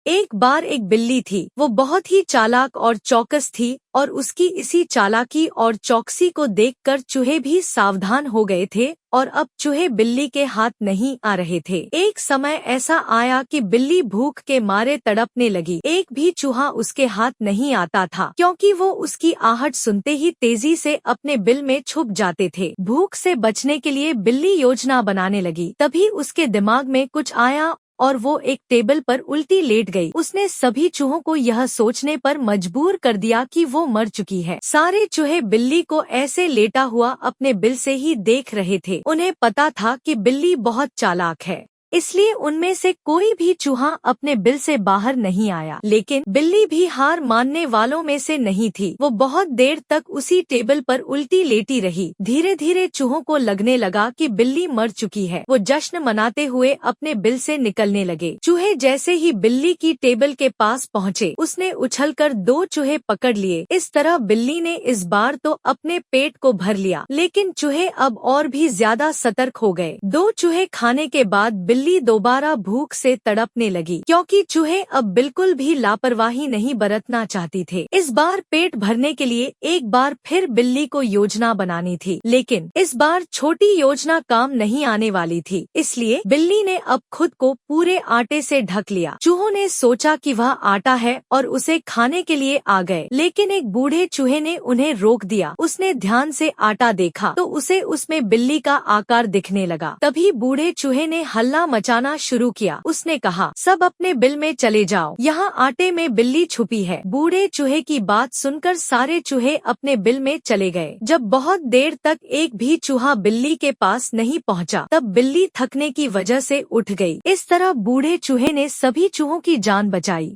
एक बार एक बिल्ली थी। वो बहुत ही चालाक और चौकस थी और उसकी इसी चालाकी और चौकसी को देखकर चूहे भी सावधान हो गए थे और अब चूहे बिल्ली के हाथ नहीं आ रहे थे। एक समय ऐसा आया कि बिल्ली भूख के मारे तड़पने लगी। एक भी चूहा उसके हाथ नहीं आता था क्योंकि वो उसकी आहट सुनते ही तेजी से अपने बिल में छुप जाते थे। भूख से बचने के लिए बिल्ली योजना बनाने लगी। तभी उसके दिमाग में कुछ आया और वो एक टेबल पर उल्टी लेट गई। उसने सभी चूहों को यह सोचने पर मजबूर कर दिया कि वो मर चुकी है। सारे चूहे बिल्ली को ऐसे लेटा हुआ अपने बिल से ही देख रहे थे। उन्हें पता था कि बिल्ली बहुत चालाक है, इसलिए उनमें से कोई भी चूहा अपने बिल से बाहर नहीं आया। लेकिन बिल्ली भी हार मानने वालों में से नहीं थी। वो बहुत देर तक उसी टेबल पर उल्टी लेटी रही। धीरे धीरे चूहों को लगने लगा कि बिल्ली मर चुकी है। वो जश्न मनाते हुए अपने बिल से निकलने लगे। चूहे जैसे ही बिल्ली की टेबल के पास पहुँचे, उसने उछलकर 2 चूहे पकड़ लिए। इस तरह बिल्ली ने इस बार तो अपने पेट को भर लिया, लेकिन चूहे अब और भी ज्यादा सतर्क हो गए। 2 चूहे खाने के बाद बिल्ली दोबारा भूख से तड़पने लगी क्योंकि चूहे अब बिल्कुल भी लापरवाही नहीं बरतना चाहती थे। इस बार पेट भरने के लिए एक बार फिर बिल्ली को योजना बनानी थी, लेकिन इस बार छोटी योजना काम नहीं आने वाली थी। इसलिए बिल्ली ने अब खुद को पूरे आटे से ढक लिया। चूहों ने सोचा कि वह आटा है और उसे खाने के लिए आ गए, लेकिन एक बूढ़े चूहे ने उन्हें रोक दिया। उसने ध्यान से आटा देखा तो उसे उसमें बिल्ली का आकार दिखने लगा। तभी बूढ़े चूहे ने हल्ला मचाना शुरू किया। उसने कहा, सब अपने बिल में चले जाओ, यहाँ आटे में बिल्ली छुपी है। बूढ़े चूहे की बात सुनकर सारे चूहे अपने बिल में चले गए। जब बहुत देर तक एक भी चूहा बिल्ली के पास नहीं पहुँचा, तब बिल्ली थकने की वजह से उठ गई। इस तरह बूढ़े चूहे ने सभी चूहों की जान बचाई।